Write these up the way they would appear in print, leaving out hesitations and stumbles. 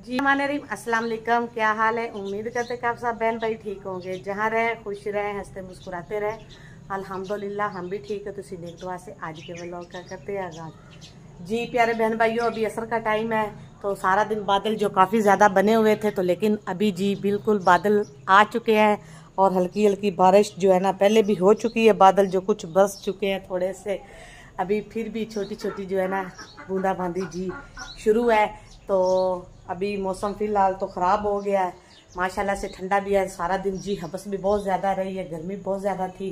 जी हमारे अस्सलाम वालेकुम, क्या हाल है। उम्मीद करते हैं कि आप सब बहन भाई ठीक होंगे, जहाँ रहे खुश रहे, हंसते मुस्कुराते रहे। अल्हम्दुलिल्लाह हम भी ठीक है। तो सीधे दुआ से आज के व्लॉग का करते हैं आगाज। जी प्यारे बहन भाइयों, अभी असर का टाइम है तो सारा दिन बादल जो काफ़ी ज़्यादा बने हुए थे, तो लेकिन अभी जी बिल्कुल बादल आ चुके हैं और हल्की हल्की बारिश जो है ना पहले भी हो चुकी है। बादल जो कुछ बरस चुके हैं थोड़े से, अभी फिर भी छोटी छोटी जो है ना बूंदाबांदी जी शुरू है। तो अभी मौसम फिलहाल तो ख़राब हो गया है, माशाल्लाह से ठंडा भी है। सारा दिन जी हबस भी बहुत ज़्यादा रही है, गर्मी बहुत ज़्यादा थी।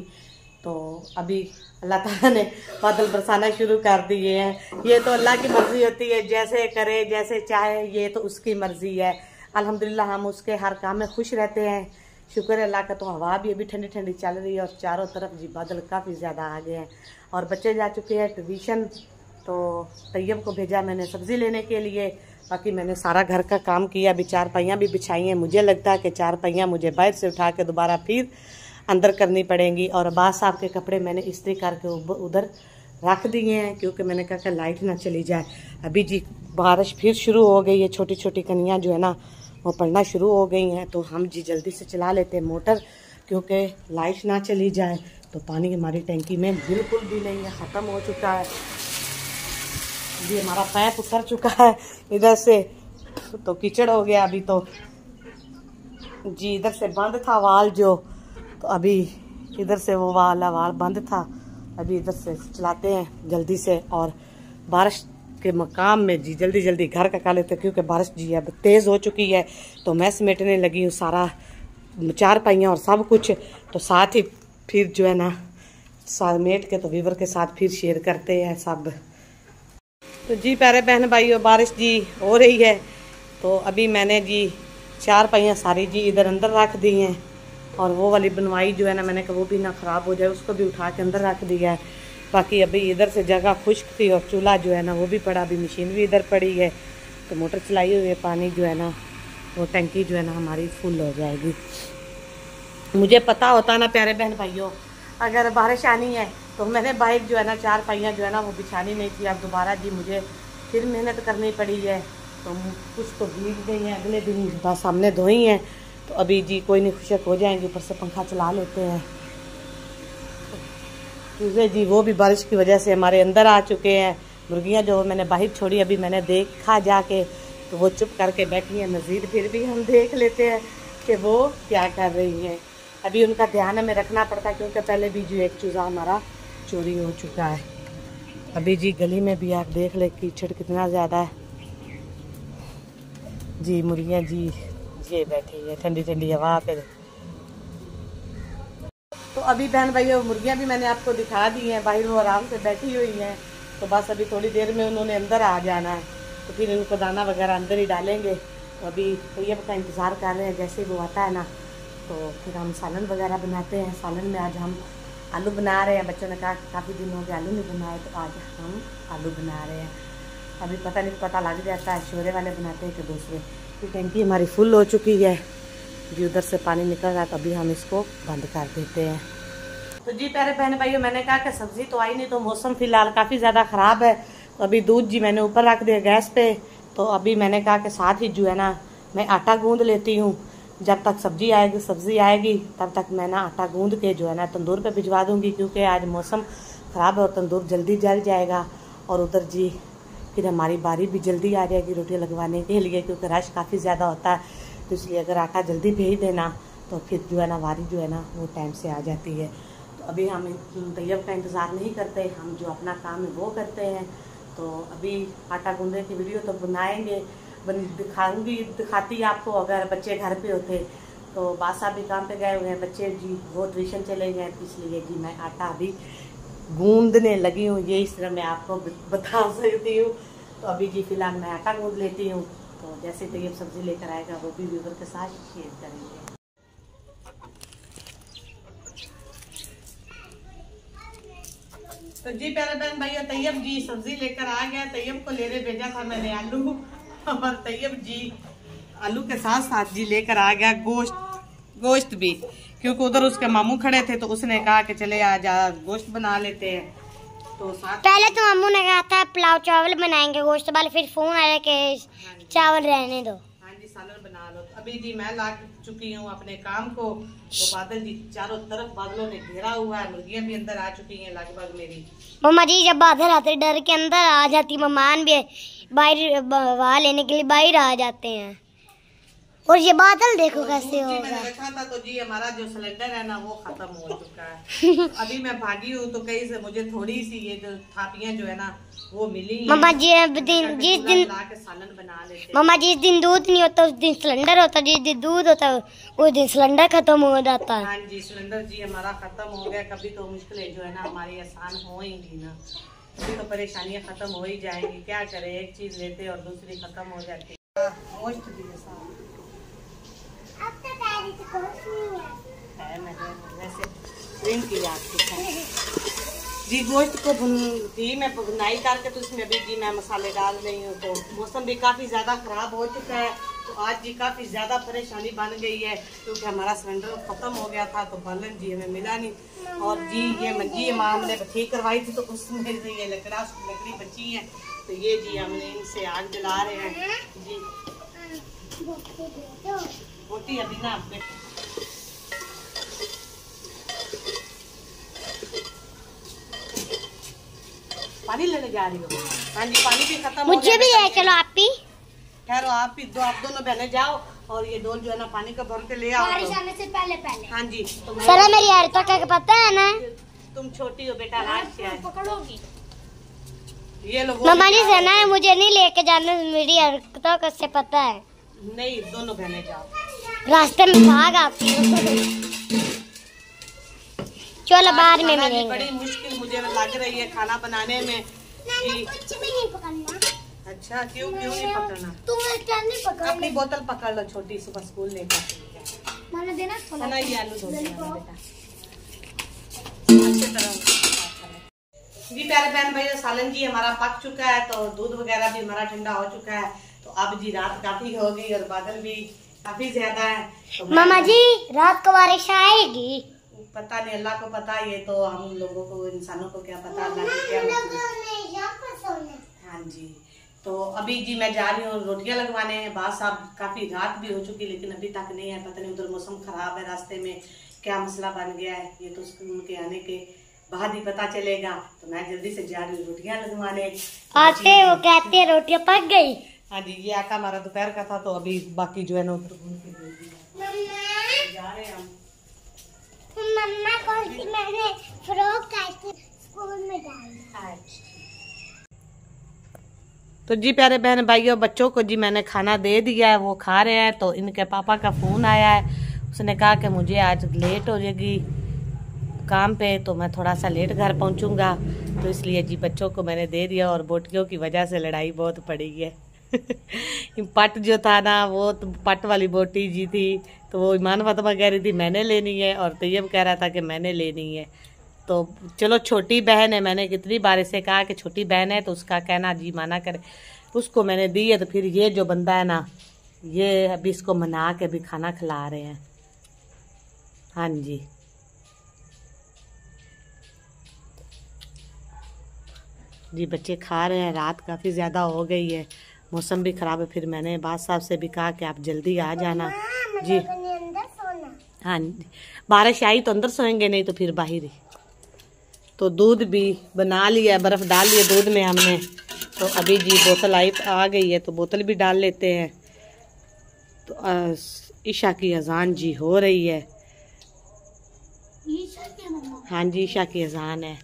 तो अभी अल्लाह ताला ने बादल बरसाना शुरू कर दिए हैं। ये तो अल्लाह की मर्ज़ी होती है, जैसे करे जैसे चाहे, ये तो उसकी मर्ज़ी है। अल्हम्दुलिल्लाह हम उसके हर काम में खुश रहते हैं। शुक्र है अल्लाह का। तो हवा भी अभी ठंडी ठंडी चल रही है और चारों तरफ जी बादल काफ़ी ज़्यादा आ गए हैं। और बच्चे जा चुके हैं ट्यूशन। तो तैयब को भेजा मैंने सब्ज़ी लेने के लिए। बाकी मैंने सारा घर का काम किया, अभी चारपाइयाँ भी बिछाई हैं। मुझे लगता है कि चारपाइयाँ मुझे बाहर से उठा के दोबारा फिर अंदर करनी पड़ेंगी। और अब्बास साहब के कपड़े मैंने इस्त्री करके उधर रख दिए हैं, क्योंकि मैंने कहा कि लाइट ना चली जाए। अभी जी बारिश फिर शुरू हो गई है, छोटी छोटी कनियाँ जो है ना वो पड़ना शुरू हो गई हैं। तो हम जी जल्दी से चला लेते हैं मोटर, क्योंकि लाइट ना चली जाए तो पानी हमारी टैंकी में बिल्कुल भी नहीं है, ख़त्म हो चुका है। ये हमारा पैप उतर चुका है इधर से, तो कीचड़ हो गया अभी तो जी। इधर से बंद था वाल जो, तो अभी इधर से वो वाला वाल बंद था, अभी इधर से चलाते हैं जल्दी से। और बारिश के मकाम में जी जल्दी जल्दी घर का कर लेते हैं, क्योंकि बारिश जी अब तेज़ हो चुकी है। तो मैं समेटने लगी हूँ सारा चारपाइयाँ और सब कुछ। तो साथ ही फिर जो है ना समेट के तो वीवर के साथ फिर शेयर करते हैं सब। तो जी प्यारे बहन भाइयों, बारिश जी हो रही है। तो अभी मैंने जी चारपाइयाँ सारी जी इधर अंदर रख दी हैं। और वो वाली बनवाई जो है ना, मैंने कहा वो भी ना ख़राब हो जाए, उसको भी उठा के अंदर रख दिया है। बाकी अभी इधर से जगह खुश्क थी और चूल्हा जो है ना वो भी पड़ा, अभी मशीन भी इधर पड़ी है। तो मोटर चलाई हुई है, पानी जो है ना वो टंकी जो है ना हमारी फुल हो जाएगी। मुझे पता होता ना प्यारे बहन भाइयों, अगर बारिश आनी है तो मैंने बाइक जो है ना चारपाइयाँ जो है ना वो बिछानी नहीं थी। अब दोबारा जी मुझे फिर मेहनत करनी पड़ी है। तो कुछ तो भीग गई हैं, अगले दिन बस सामने धोई हैं। तो अभी जी कोई नहीं, खुशक हो जाएंगे। ऊपर से पंखा चला लेते हैं। चूजे जी वो भी बारिश की वजह से हमारे अंदर आ चुके हैं। मुर्गियाँ जो मैंने बाहर छोड़ी अभी मैंने देखा जाके, तो वो चुप करके बैठी हैं। मज़ीद फिर भी हम देख लेते हैं कि वो क्या कर रही हैं। अभी उनका ध्यान हमें रखना पड़ता है, क्योंकि पहले भी जो एक चूज़ा हमारा चोरी हो चुका है। अभी जी गली में भी आप देख ले कीचड़ कितना ज़्यादा है जी। मुर्गियाँ जी ये बैठी है ठंडी ठंडी हवा पे। तो अभी बहन भाइयों मुर्गियाँ भी मैंने आपको दिखा दी हैं, बाहर वो आराम से बैठी हुई हैं। तो बस अभी थोड़ी देर में उन्होंने अंदर आ जाना है, तो फिर इनको दाना वगैरह अंदर ही डालेंगे। तो अभी तैयब का इंतज़ार कर रहे हैं, जैसे वो आता है ना तो फिर हम सालन वगैरह बनाते हैं। सालन में आज हम आलू बना रहे हैं। बच्चों ने कहा काफ़ी दिन हो गए आलू नहीं बनाए, तो आज हम आलू बना रहे हैं। अभी पता नहीं पता लग जाता है शोरे वाले बनाते हैं कि दूसरे। तो टंकी हमारी फुल हो चुकी है जी, उधर से पानी निकल रहा है। तो अभी हम इसको बंद कर देते हैं। तो जी प्यारे बहन भाइयों, मैंने कहा कि सब्ज़ी तो आई नहीं, तो मौसम फ़िलहाल काफ़ी ज़्यादा ख़राब है। तो अभी दूध जी मैंने ऊपर रख दिया गैस पे। तो अभी मैंने कहा कि साथ ही जो है ना मैं आटा गूँध लेती हूँ। जब तक सब्ज़ी आएगी तब तक मैं ना आटा गूँध के जो है ना तंदूर पे भिजवा दूँगी, क्योंकि आज मौसम ख़राब है और तंदूर जल्दी जल जाएगा। और उधर जी फिर हमारी बारी भी जल्दी आ जाएगी रोटी लगवाने के लिए, क्योंकि रश काफ़ी ज़्यादा होता है। तो इसलिए अगर आटा जल्दी भेज देना तो फिर जो है ना बारी जो है ना वो टाइम से आ जाती है। तो अभी हम तैयब का इंतज़ार नहीं करते, हम जो अपना काम है वो करते हैं। तो अभी आटा गूंदने की वीडियो तो बनाएंगे, दिखाती आपको अगर बच्चे घर पे होते। तो बादशाह भी काम पे गए हुए हैं, बच्चे जी वो ट्यूशन चले गए, इसलिए जी मैं आटा अभी गूंदने लगी हूँ। ये इस तरह मैं आपको बता सकती हूँ। तो अभी जी फिलहाल मैं आटा गूंद लेती हूँ। तो जैसे तैयब सब्ज़ी लेकर आएगा वो भी व्यूअर के साथ शेयर करेंगे। तो जी प्यारे बहन भैया तैयब जी सब्जी लेकर आ गया। तैयब को लेने भेजा था मैंने आलू, और तैयब जी आलू के साथ साथ जी लेकर आ गया गोश्त भी, क्योंकि उधर उसके मामू खड़े थे। तो उसने कहा कि चले आज गोश्त बना लेते हैं। तो साथ पहले तो मामू ने कहा था पुलाव चावल बनाएंगे गोश्त वाले, फिर फोन आया कि चावल रहने दो। हाँ जी सालन बना लो। तो अभी जी मैं ला चुकी हूँ अपने काम को। तो बादल जी चारों तरफ बादलों ने घेरा हुआ है, मुर्गियां भी अंदर आ चुकी हैं लगभग मेरी। मम्मा जी जब बादल आते डर के अंदर आ जाती, मेहमान भी बाहर वहाँ लेने के लिए बाहर आ जाते हैं। और ये बादल देखो तो कैसे होगा। मैंने रखा था तो जी हमारा जो सिलेंडर है ना वो खत्म हो चुका है। अभी मैं भागी हूँ तो कहीं से मुझे थोड़ी सी ये जो थापियां जो है ना वो मिली हैं। मम्मा जी जिस दिन सालन बना लेते। मम्मा जिस दिन दूध नहीं होता उस दिन सिलेंडर होता, जिस दिन दूध होता उस दिन सिलेंडर खत्म हो जाता है। हाँ जी सिलेंडर जी हमारा खत्म हो गया। कभी तो मुश्किलें जो है ना हमारी आसान होएंगी ना, कभी तो परेशानियां खत्म हो ही जाएंगी। क्या करें, एक चीज लेते और दूसरी खत्म हो जाती है। जी गोश्त को थी मैं भुनाई करके तो इसमें अभी जी मैं मसाले डाल रही हूँ। तो मौसम भी काफ़ी ज़्यादा ख़राब हो चुका है, तो आज जी काफ़ी ज़्यादा परेशानी बन गई है क्योंकि हमारा सिलेंडर ख़त्म हो गया था तो बालन जी हमें मिला नहीं। और जी ये मंजी हमने ठीक करवाई थी तो उसमें ये लकड़ी बची है, तो ये जी हमने इनसे आग जला रहे हैं जी। रोटी अभी ना पानी लेने जा रही हो? हाँ जी पानी भी खत्म मुझे भी ले चलो आप भी। ठहरो आप भी आप दोनों बहने जाओ और ये डोल जो है ना पानी का भर के ले आओ। बारिश आने से पहले पहले। हाँ जी सर मेरी हरकत का पता है ना? तुम छोटी हो बेटा, राज क्या है पकड़ोगी ये लोग। मम्मा जी से ना मुझे नहीं लेके जाने, मेरी हरकतों का से पता है। नहीं दोनों बहने जाओ, रास्ते में भाग आती हूँ। चलो बाद में मिलेंगे। बड़ी मुश्किल मुझे लग रही है खाना बनाने में। कुछ भी नहीं पकड़ना। अच्छा क्यों नहीं पकड़ना? तुम क्या नहीं पकड़? अपनी बोतल पकड़ लो छोटी, सुबह स्कूल लेकर मैंने देना थोड़ा। ये आलू धो देना बेटा अच्छी तरह। जी प्यारे बहन भाई सालन जी हमारा पक चुका है, तो दूध वगैरह भी हमारा ठंडा हो चुका है। तो अब जी रात काफी हो गई और बादल भी काफी ज्यादा है। तो मामा जी रात को बारिश आएगी? पता नहीं, अल्लाह को पता। ये तो हम लोगों को इंसानों को क्या पता, अल्लाह को क्या मतलब। हाँ जी तो अभी जी मैं जा रही हूँ रोटियां लगवाने। बात साहब काफी रात भी हो चुकी लेकिन अभी तक नहीं है। पता नहीं उधर मौसम खराब है, रास्ते में क्या मसला बन गया है, ये तो उनके आने के बाद ही पता चलेगा। तो मैं जल्दी से जा रही हूँ रोटियां लगवाने। आते वो कहते हैं रोटियां पक गई। हाँ जी ये आका हमारा दोपहर का था, तो अभी बाकी जो है ना जा रहे हैं हम। मम्मा कौन सी मैंने फ्रॉक स्कूल में डाली। तो जी प्यारे बहन भाइयों बच्चों को जी मैंने खाना दे दिया है, वो खा रहे हैं। तो इनके पापा का फ़ोन आया है, उसने कहा कि मुझे आज लेट हो जाएगी काम पे, तो मैं थोड़ा सा लेट घर पहुंचूंगा। तो इसलिए जी बच्चों को मैंने दे दिया। और बोटियों की वजह से लड़ाई बहुत पड़ी है। पट जो था ना वो तो पट वाली बोटी जी थी, तो वो ईमान फातिमा कह रही थी मैंने लेनी है और तैयब कह रहा था कि मैंने लेनी है। तो चलो छोटी बहन है, मैंने कितनी बार इसे कहा कि छोटी बहन है तो उसका कहना जी माना करे। उसको मैंने दी है, तो फिर ये जो बंदा है ना ये अभी इसको मना के भी खाना खिला रहे हैं। हाँ जी जी बच्चे खा रहे हैं। रात काफ़ी ज़्यादा हो गई है, मौसम भी ख़राब है। फिर मैंने बाद साहब से भी कहा कि आप जल्दी आ जाना जी। हाँ जी बारिश आई तो अंदर सोएंगे, नहीं तो फिर बाहर ही। तो दूध भी बना लिया, बर्फ़ डाल लिया दूध में हमने। तो अभी जी बोतल आ गई है, तो बोतल भी डाल लेते हैं। तो ईशा की अजान जी हो रही है। हाँ जी ईशा की अजान है।